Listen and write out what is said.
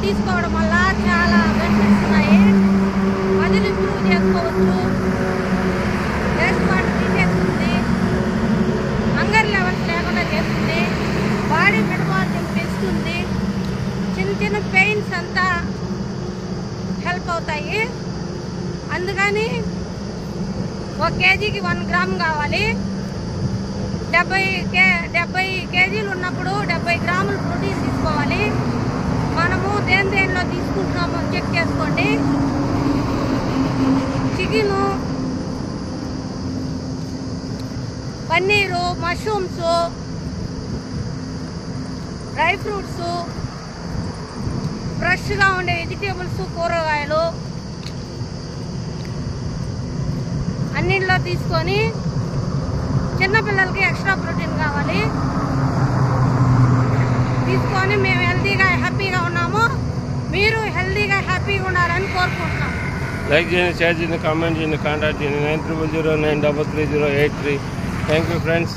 తీసుకోవడం వల్ల చాలా బెనిఫిట్స్ ఉన్నాయి. మజిల్ ఇంప్రూవ్ చేసుకోవచ్చు, వేస్ట్ వాటర్ తీసేస్తుంది, హంగర్ లెవెల్స్ లేకుండా చేస్తుంది, బాడీ మెటబాలిజం పెంచుతుంది, చిన్న చిన్న పెయిన్స్ అంతా హెల్ప్ అవుతాయి. అందుకని 1 కేజీకి 1 గ్రామ్ కావాలి. 70 కేజీలు ఉన్నప్పుడు 70 గ్రాములు ప్రోటీన్ తీసుకోవాలి. మనము దేనిలో తీసుకుంటున్నామో చెక్ చేసుకోండి. Chicken, paneer, mushrooms, dry fruits, ఫ్రెష్గా ఉండే వెజిటేబుల్స్, కూరగాయలు అన్నింటిలో తీసుకొని, చిన్నపిల్లలకి ఎక్స్ట్రా ప్రోటీన్ కావాలి తీసుకొని మేము హెల్తీగా హ్యాపీగా ఉన్నాము. మీరు హెల్తీగా హ్యాపీగా ఉండాలని కోరుకుంటున్నాం. లైక్ చేయండి, షేర్ చేయండి, కామెంట్ చేయండి, కాంటాక్ట్ చేయండి 9309333083. Thank you friends.